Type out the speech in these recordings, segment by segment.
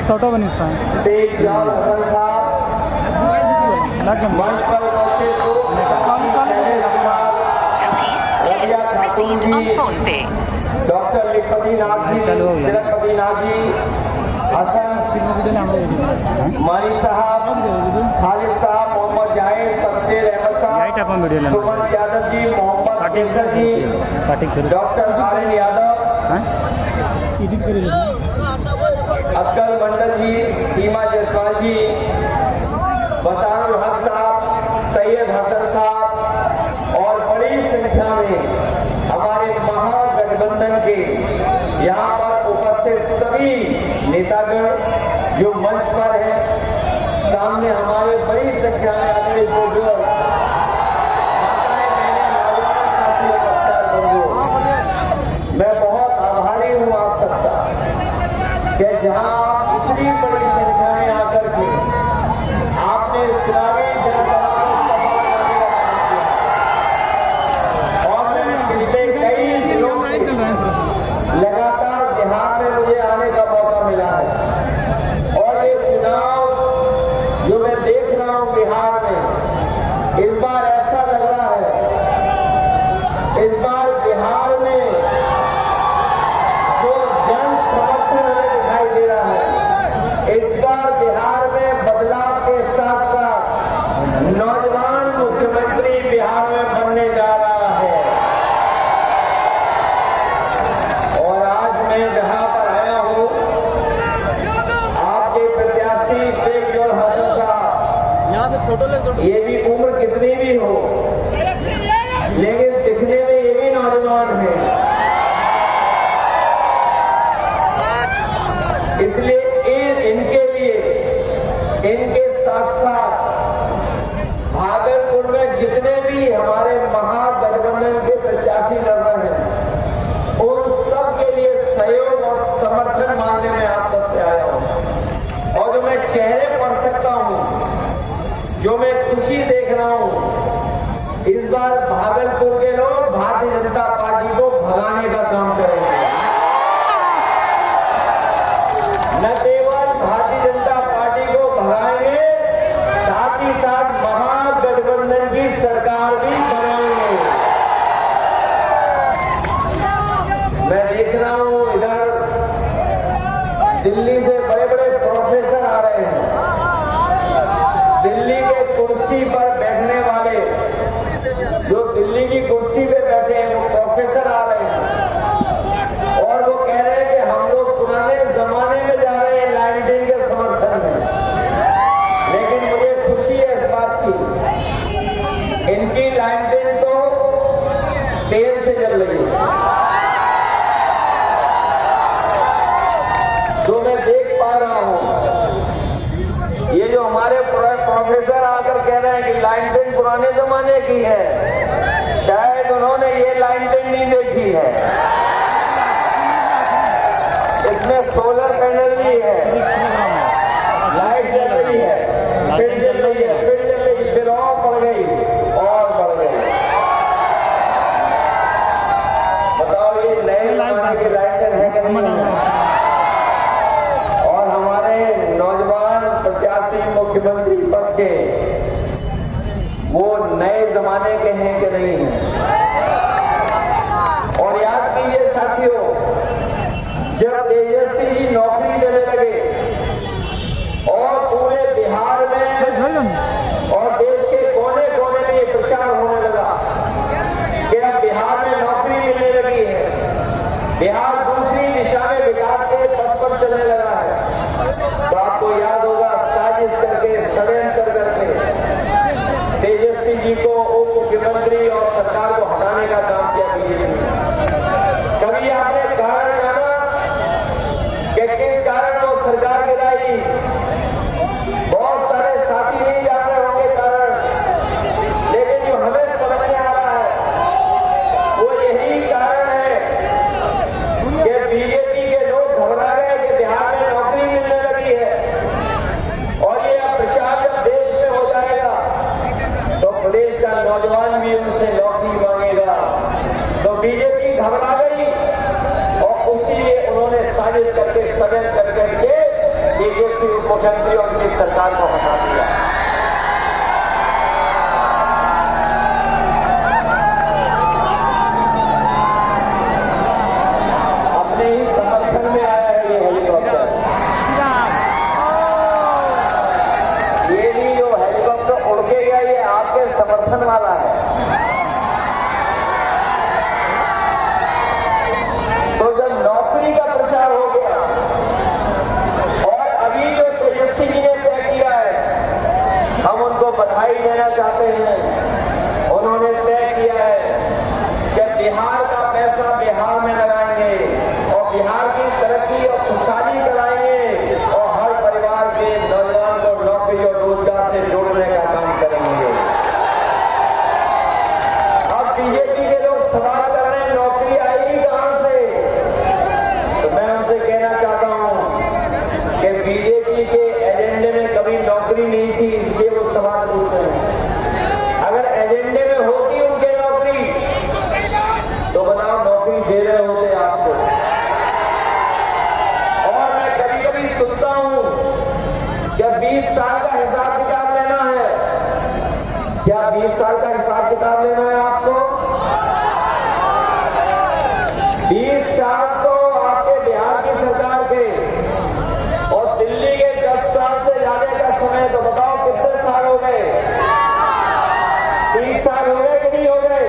छोटो बनी स्थान शेख जाल हसन साहब मंच पर उपस्थित हो Received on phone pay. Doctor Likhpati Nath ji, Tilakpati Nath ji, Hasan Mani sahab, Khalid sahab, Mohammad Zahid, Shamsher Ahmad sahab, Suman Yadav ji, Mohammad Kesar ji, doctor Aryan Yadav, Akkal Mandal जी, सीमा जायसवाल जी, बसारुल हक साहब, सैयद हसन साहब और बड़ी संख्या में हमारे महागठबंधन के यहाँ पर उपस्थित सभी नेतागण जो मंच पर हैं, सामने हमारे बड़ी संख्या में अपने बुजुर्ग माताएं, बहनें, नौजवान साथी और अवसर बंधु, मैं बहुत आभारी हूँ आप सबका कि जहाँ आप इतनी बड़ी संख्या में आकर के आपने चुनावी जनसभा को सफल बनाने का काम किया और मैं पिछले कई दिनों से लगातार बिहार में मुझे आने का मौका मिला है और ये चुनाव जो मैं देख रहा हूँ बिहार में, इस बार ऐसा लग रहा है, इस बार बिहार में जो जन समर्थन हमें दिखाई दे रहा है, इस बार बिहार में बदलाव के साथ साथ नौजवान मुख्यमंत्री बिहार में बनने जा रहा है। और आज मैं जहां पर आया हूं, आपके प्रत्याशी शेख जाल हसन साहब, ये भी उम्र कितनी भी हो लेकिन दिखने में ये भी नौजवान है, इसलिए इनके लिए, इनके साथ साथ भागलपुर में जितने भी हमारे महागठबंधन के प्रत्याशी लड़ रहे हैं, उन सब के लिए सहयोग और समर्थन मांगने में आप सबसे आया हूं। और जो मैं चेहरे पढ़ सकता हूं, जो मैं खुशी देख रहा हूं, इस बार भागलपुर के लोग भारतीय जनता पार्टी को भगाने का काम करेंगे। न केवल भारतीय जनता पार्टी को भगाएंगे, साथ ही साथ महागठबंधन की सरकार भी बनाएंगे। मैं देख रहा हूं इधर दिल्ली से बड़े बड़े प्रोफेसर आ रहे हैं, दिल्ली के कुर्सी पर बैठने वाले, जो दिल्ली की कुर्सी पे बैठे हैं वो प्रोफेसर आ रहे हैं और वो कह रहे हैं कि हम लोग पुराने जमाने में जा रहे हैं लालटेन के समर्थन में। लेकिन मुझे खुशी है इस बात की, इनकी लालटेन तो तेल से जल रही है। जो मैं देख पा रहा हूं, ये जो हमारे प्रोफेसर आकर कह रहे हैं कि लालटेन पुराने जमाने की है, शायद उन्होंने ये लालटेन नहीं देखी है, इसमें सोलर पैनल भी है, लाइट जल रही है, फिर जल रही है, फिर जल रही, फिर और बढ़ गई और बढ़ गई। बताओ ये नए जमाने की लाइटें है कि नहीं है? और हमारे नौजवान प्रत्याशी मुख्यमंत्री पद के वो नए जमाने के हैं कि नहीं है? और याद कीजिए साथियों, जब तेजस्वी जी नौकरी देने लगे और पूरे बिहार में और देश के कोने कोने में ये प्रचार होने लगा कि अब बिहार में नौकरी मिलने लगी है, बिहार दूसरी दिशा में विकास के पथ पर चलने लगा है, तो आपको याद होगा साजिश करके, षड्यंत्र करके तेजस्वी जी को उप मुख्यमंत्री और सरकार को हटाने का काम किया बीजेपी ने। कभी आपने कारण जाना कि किस कारण वो सरकार गिराई? बहुत सारे साथी नहीं जानते होंगे कारण, लेकिन जो हमें समझ में आ रहा है वो यही कारण है कि बीजेपी के लोग घबरा गए कि बिहार में नौकरी मिलने लगी है और ये अब प्रचार जब देश में हो जाएगा तो प्रदेश का नौजवान भी उनसे नौकरी मांगेगा, तो बीजेपी घबरा गई और उसी लिए उन्होंने साजिश करके षड्यंत्र करके ये तेजस्वी उप मुख्यमंत्री और उनकी सरकार को हटा दिया। अपने ही समर्थन में आया है ये हेलीकॉप्टर। ये नहीं जो हेलीकॉप्टर उड़ के गया, ये आपके समर्थन वाला है। तो जब नौकरी का प्रचार हो गया और अभी जो तेजस्वी जी ने तय किया है, हम उनको बधाई देना चाहते हैं। उन्होंने तय किया है कि बिहार का पैसा बिहार में लगाएंगे और बिहार की तरक्की और खुशहाली कराएंगे और हर परिवार के नौजवान को नौकरी और रोजगार से जोड़ने का काम करेंगे। अब बीजेपी के लोग सवाल कर रहे हैं नौकरी आएगी कहां से, तो मैं उनसे कहना चाहता हूं कि बीजेपी के एजेंडे में कभी नौकरी नहीं थी, इसलिए वो सवाल पूछ रहे हैं। अगर एजेंडे में होती उनके नौकरी तो बताओ नौकरी दे रहे होते आपको। और मैं कभी कभी सुनता हूं क्या 20 साल का हिसाब किताब लेना है, क्या 20 साल का हिसाब किताब लेना है आपको? 20 साल तो आपके बिहार की सरकार के और दिल्ली के 10 साल से ज्यादा का समय, तो बताओ कितने साल हो गए? 30 साल हो गए कि नहीं हो गए?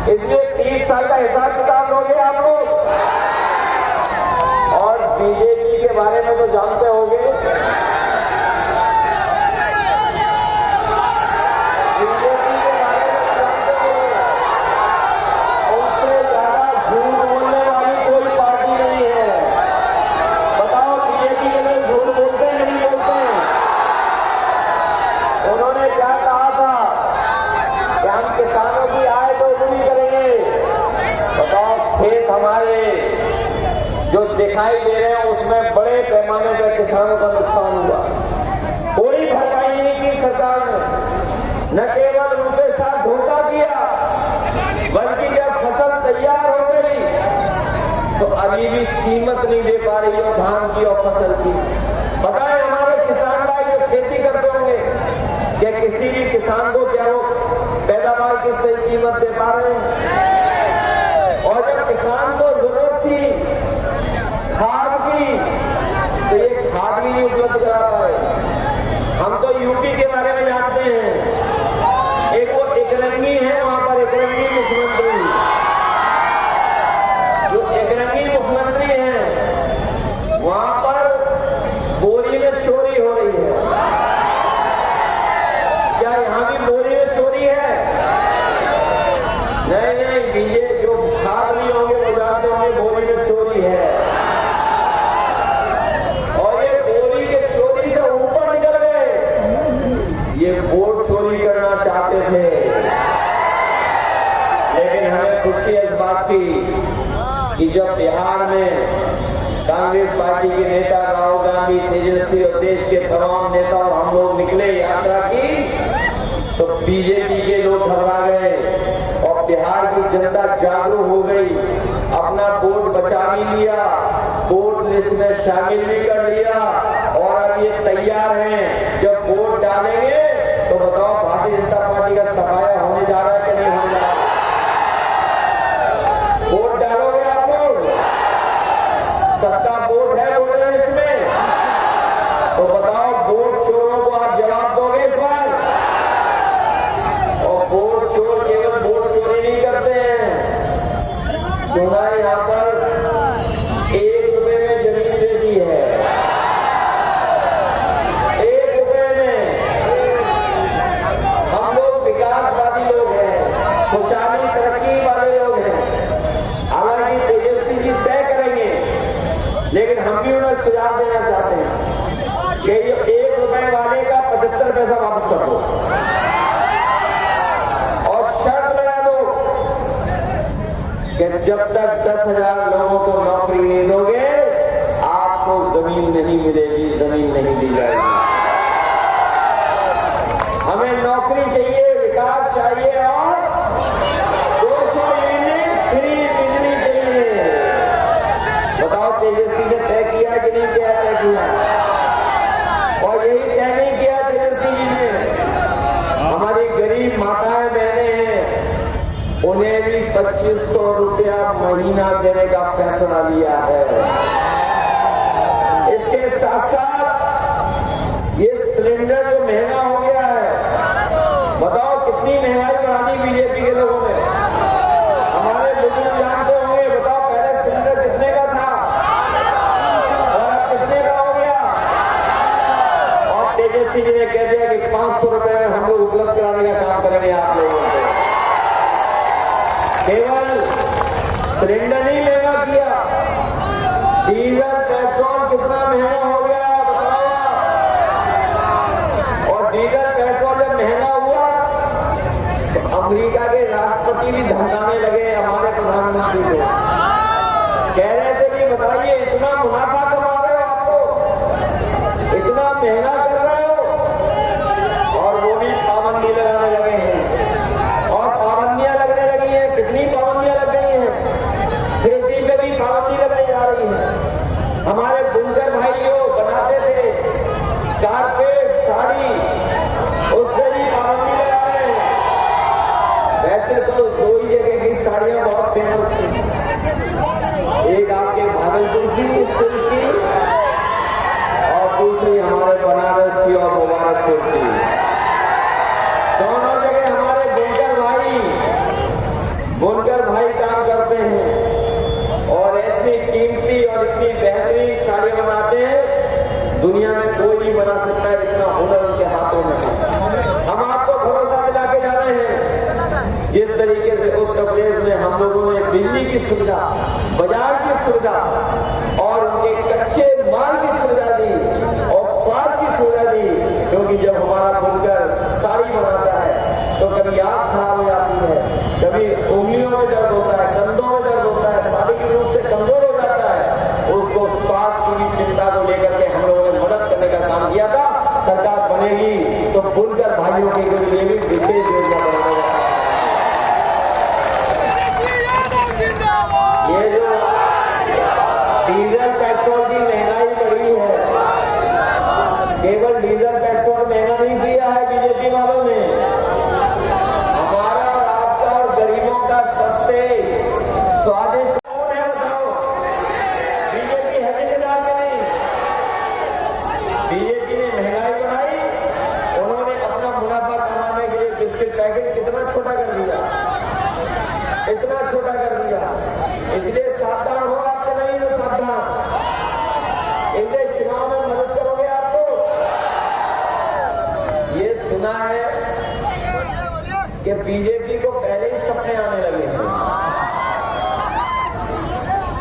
इसलिए 30 साल का हिसाब किताब लोगे आप लोग। और बीजेपी के बारे में तो जानते होंगे, बीजेपी के बारे में जानते होंगे, उससे ज्यादा झूठ बोलने वाली कोई पार्टी नहीं है। बताओ बीजेपी के लोग झूठ बोलते हैं नहीं बोलते हैं? उन्होंने क्या कहा था कि हम किसानों की आय दोगुनी करेंगे। बताओ खेत हमारे जो दिखाई दे रहे हैं उसमें बड़े पैमाने पर किसानों का नुकसान हुआ, कोई भरपाई नहीं की सरकार ने। न केवल उनके साथ धोखा किया, बल्कि जब फसल तैयार हो गई तो अभी भी कीमत नहीं दे पा रही हो धान की और फसल की। पता है हमारे किसान भाई जो खेती करते होंगे कि किसी भी किसान को क्या वो पैदावार की सही कीमत दे पा रहे हैं। और जब किसान को जरूरत थी खाद की, तो ये खाद भी नहीं उपलब्ध करा पाए। हम तो यूपी के बारे में जानते हैं, एक वो एकरंगी है वहां पर, एकरंगी मुख्यमंत्री, जो एकरंगी मुख्यमंत्री हैं वहां पर बोरी में चोरी हो रही है। क्या यहां भी बोरी में चोरी है? नहीं नहीं, ये जो खाद भी होंगे वो जानते होंगे बोरी में चोरी है। और ये बोरी के चोरी से ऊपर निकल गए, ये वोट चोरी करना चाहते थे। लेकिन हमें खुशी इस बात की कि जब बिहार में कांग्रेस पार्टी के नेता राहुल गांधी, तेजस्वी और देश के तमाम नेता और हम लोग निकले यात्रा की, तो बीजेपी के लोग घबरा गए और बिहार की जनता जागरूक हो गई, अपना वोट बचा भी लिया, वोट लिस्ट में शामिल भी कर लिया और अब ये तैयार हैं जब वोट डालेंगे तो बताओ भारतीय जनता पार्टी का सफाया होने जा रहा है कि नहीं होने जा रहा है? वोट डालोगे आप लोग? सबका वोट है वोटर लिस्ट में, तो बताओ वोट चोरों को आप जवाब दोगे इस बार? और वोट चोर केवल वोट चोरी नहीं करते हैं, सुना है यहाँ पर 1 रुपए में जमीन दे दी है, 1 रुपए में। हम लोग विकासवादी लोग हैं, खुशहाली तरक्की वाले लोग हैं। हालांकि तेजस्वी जी तय करेंगे, लेकिन हम भी उन्हें सुझाव देना चाहते हैं कि ये 1 रुपए वाले का 75 पैसा वापस कर दो और शर्त लगा दो कि जब तक 10,000 लोगों को नौकरी नहीं दोगे आपको जमीन नहीं मिलेगी, जमीन नहीं दी जाएगी। हमें नौकरी चाहिए, विकास चाहिए और 200 यूनिट फ्री बिजली चाहिए। बताओ तेजस्वी ने तय किया कि नहीं किया? तय किया। 2500 रुपया महीना देने का फैसला लिया है। इसके साथ साथ ये सिलेंडर जो महंगा हो गया है, बताओ कितनी महंगाई बढ़ा दी बीजेपी के लोगों ने। हमारे बुजुर्ग जानते होंगे, बताओ पहले सिलेंडर कितने का था और अब कितने का हो गया। और तेजस्वी जी ने कह दिया कि 500 रुपए में हम लोग उपलब्ध कराने का काम करेंगे आप लोगों को। केवल सिलेंडर नहीं महंगा किया, डीजल पेट्रोल कितना महंगा हो गया बताओ। और डीजल पेट्रोल जब महंगा हुआ तो अमेरिका के राष्ट्रपति भी धमकाने लगे हमारे प्रधानमंत्री को। कह रहे थे कि बताइए इतना मुनाफा कमा रहे हो आप लोग, इतना महंगा कर रहे हो, और वो भी पाबंदी लगाने लगे हैं। और पाबंदियां लगने लगी हैं, कितनी पाबंदियां लग गई हैं, खेती पे भी पाबंदी लगने जा रही है। हमारे बुनकर भाई जो बनाते थे कारपेट साड़ी, उससे भी पाबंदी लगा रहे हैं। वैसे तो दो ही जगह की साड़ियां बहुत फेमस थी, एक आपके भागलपुर की सिल्क की और दूसरी हमारे बनारस की और मुबारकपुर की। दोनों जगह हमारे बुनकर भाई काम करते हैं और इतनी कीमती और इतनी बेहतरीन साड़ियां बनाते हैं, दुनिया में कोई नहीं बना सकता है, इतना हुनर उनके हाथों में है। हम आपको भरोसा दिला के जा रहे हैं, जिस तरीके से उत्तर प्रदेश में हम लोगों ने बिजली की सुविधा, बाजार की सुविधा और उनके कच्चे माल की सुविधा दी और स्वाद की सुविधा दी, क्योंकि जब हमारा बुनकर साड़ी बनाता है तो कभी आंख खराब हो जाती है, कभी उंगलियों में दर्द होता है, कंधों में दर्द होता है, शारीरिक रूप से कमजोर हो जाता है, उसको स्वास्थ्य की चिंता को लेकर के हम लोगों ने मदद करने का काम किया था। सरकार बनेगी तो बुनकर भाइयों के लिए भी विशेष योजना बनाएगा। ये जो डीजल पेट्रोल की महंगाई बढ़ी है, केवल डीजल पेट्रोल महंगा नहीं किया है बीजेपी वालों ने, हमारा और आपका और गरीबों का सबसे स्वादिष्ट कौन है बताओ। बीजेपी है जिम्मेदार के नहीं। बीजेपी ने महंगाई बढ़ाई, उन्होंने अपना मुनाफा कमाने के लिए बिस्किट पैकेट कितना छोटा कर दिया, इतना छोटा कर दिया। इसलिए सावधान हो, आपके नहीं है सावधान, इसलिए चुनाव में मदद करोगे आपको। ये सुना है कि बीजेपी को पहले ही सपने आने लगे हैं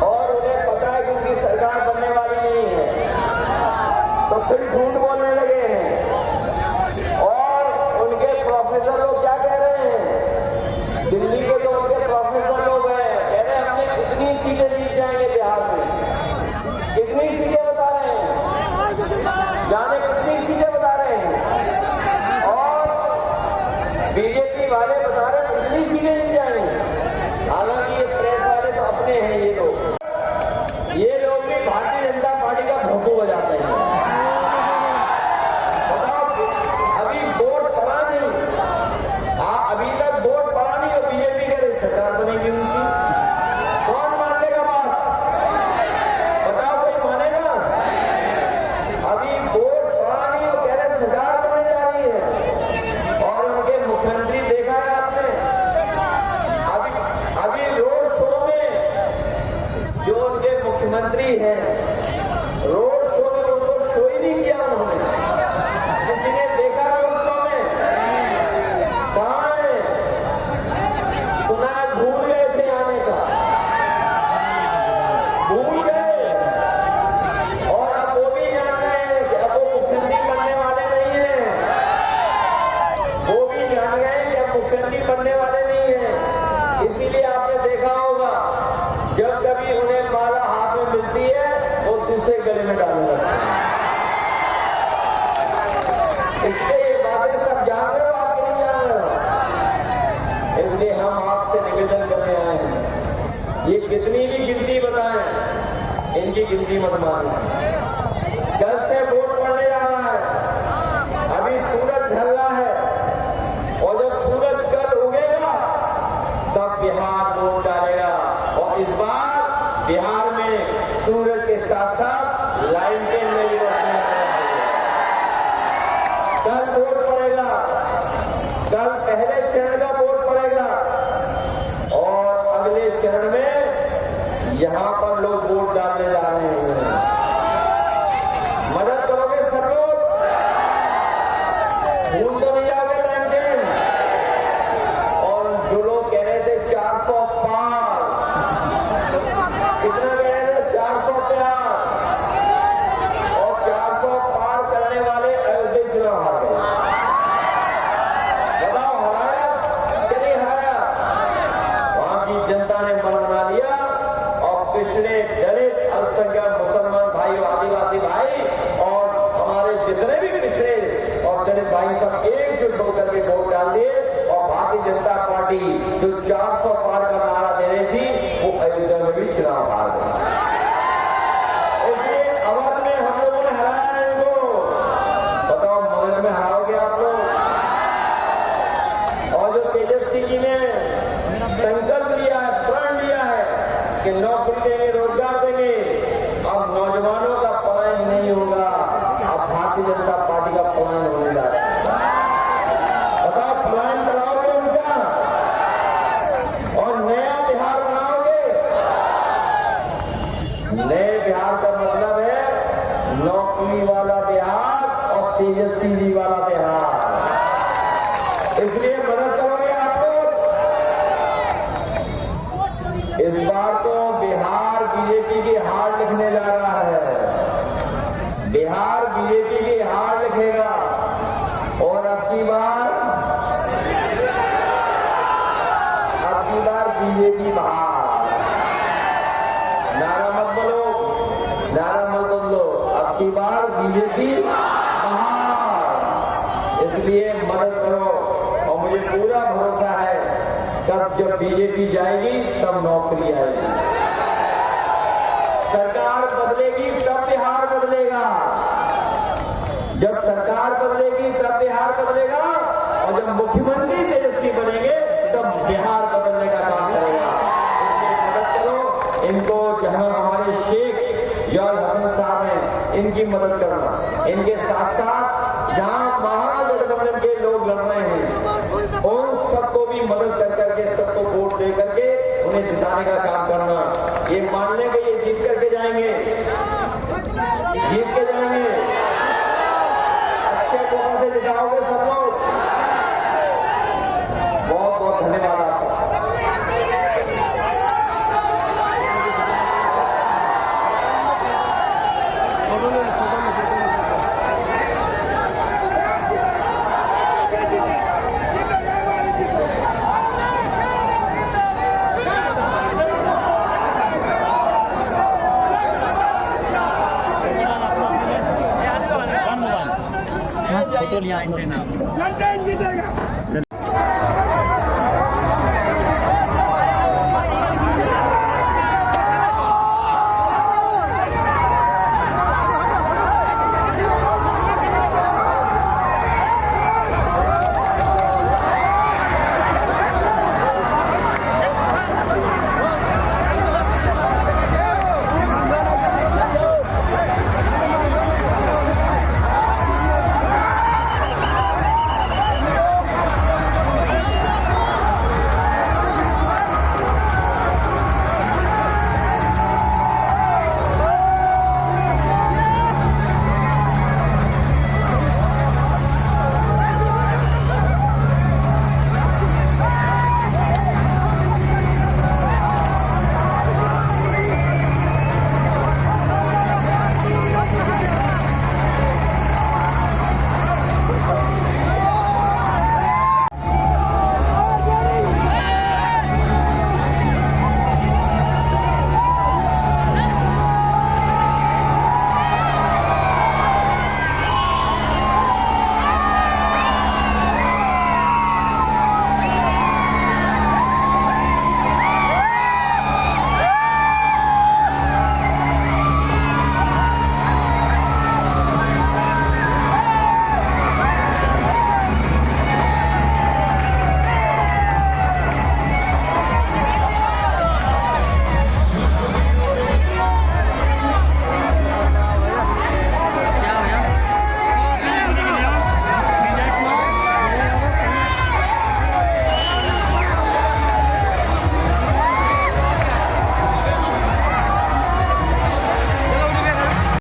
और उन्हें पता है कि उनकी सरकार बनने वाली नहीं है, तो फिर झूठ बोलने लगे हैं। और उनके प्रोफेसर लोग क्या कह रहे हैं, दिल्ली के जो उनके प्रोफेसर लोग हैं, कह रहे हैं हमने कितनी सीटें जीत जाएंगे बिहार में, कितनी सीटें बता रहे हैं, जाने कितनी सीटें बता रहे हैं। और बीजेपी वाले बता रहे हैं कितनी सीटें जीत जाएंगे। हालांकि ये प्रेस वाले तो अपने हैं, ये लोग भी भारतीय जनता पार्टी का भोंपू बजाते हैं। बताओ अभी वोट पड़ा नहीं, अभी तक वोट पड़ा नहीं और बीजेपी के सरकार बनेगी उनकी, कौन मान लेगा बात, बताओ कोई मानेगा। अभी वोट पड़ा नहीं और कह रहे सरकार बनने जा रही है। और उनके मुख्यमंत्री देखा है आपने, अभी रोड शो में जो उनके मुख्यमंत्री हैं, रोड शो में उनको शो ही नहीं किया उन्होंने। किसी ने देखा रोड शो में, कहाँ है, सुना भूल गए थे आने का, भूल गए। और अब वो भी जान गए हैं कि अब वो मुख्यमंत्री बनने वाले नहीं है, वो भी जान गए कि अब मुख्यमंत्री बनने वाले नहीं है। इसीलिए आपने देखा होगा जब कभी उन्हें माला हाथ में मिलती है वो दूसरे गले में डालने लगते हैं। इसलिए ये बातें सब जान रहे हो, आप नहीं जान रहे हो। इसलिए हम आपसे निवेदन करने आए हैं, ये कितनी भी गिनती बताएं, इनकी गिनती मत मानो। कल से वोट पड़ने जा रहा है, अभी सूरज ढल रहा है और जब सूरज कल उगेगा तब बिहार वोट बिहार में सूरज के साथ साथ लाइन के नई रोशनी आने वाली है। कल वोट पड़ेगा, कल पहले चरण का वोट पड़ेगा और अगले चरण में यहां पर लोग वोट डालने जा रहे हैं। मदद करोगे सब लोग? भूल तो नहीं आओगे टाइम टेन? और जो लोग कह रहे थे 400 पार, कितना कह रहे थे? 400 पार, और 400 पार करने वाले अयोध्या चुनाव हार गए। बताओ हराया कि नहीं हराया? वहां की जनता ने मन बना लिया और पिछड़े दलित अल्पसंख्यक मुसलमान भाई, आदिवासी भाई और हमारे जितने भी पिछड़े और दलित भाई सब एकजुट होकर के वोट डाल दिए और भारतीय जनता पार्टी जो 400 पार का नारा दे रही थी वो अयोध्या में भी चुनाव हार गई। इसलिए अवध में हम लोगों ने हराया है इनको। बताओ मगध में हराओगे आप लोग? और जो तेजस्वी जी ने संकल्प लिया है, प्रण लिया है कि नौकरी देंगे, रोजगार देंगे, अब नौजवानों का पलायन नहीं होगा, अब भारतीय जनता पार्टी का पलायन होने जा रहा है। बताओ पलायन कराओगे उनका और नया बिहार बनाओगे? नए बिहार का मतलब है नौकरी वाला बिहार और तेजस्वी जी वाला बिहार। इसलिए मदद करोगे आप लोग? इस बार तो बिहार बीजेपी की हार लिखने जा रहा है। बिहार बीजेपी की हार लिखेगा और अब की बार बीजेपी बाहर। नारा मत बोलो, नारा मत बदलो, अब की बार बीजेपी बाहर। इसलिए मदद करो और मुझे पूरा भरोसा है तब जब बीजेपी जाएगी तब नौकरी आएगी। सरकार बदलेगी तब बिहार बदलेगा। जब सरकार बदलेगी तब बिहार बदलेगा और जब मुख्यमंत्री तेजस्वी बनेंगे तब बिहार बदलने का काम करेगा। इसलिए मदद करो इनको, जहां हमारे शेख यार हसन साहब हैं इनकी मदद करना, इनके साथ साथ जहां महागठबंधन के लोग लड़ रहे हैं उन सबको भी मदद कर करके, सबको वोट दे करके उन्हें जिताने का काम करना। ये मान लें कि ये जीत करके जाएंगे, जीत के जाएंगे। अच्छे वोटों से जिताओगे सब लोग। बहुत बहुत धन्यवाद आपका। फोटो लिया।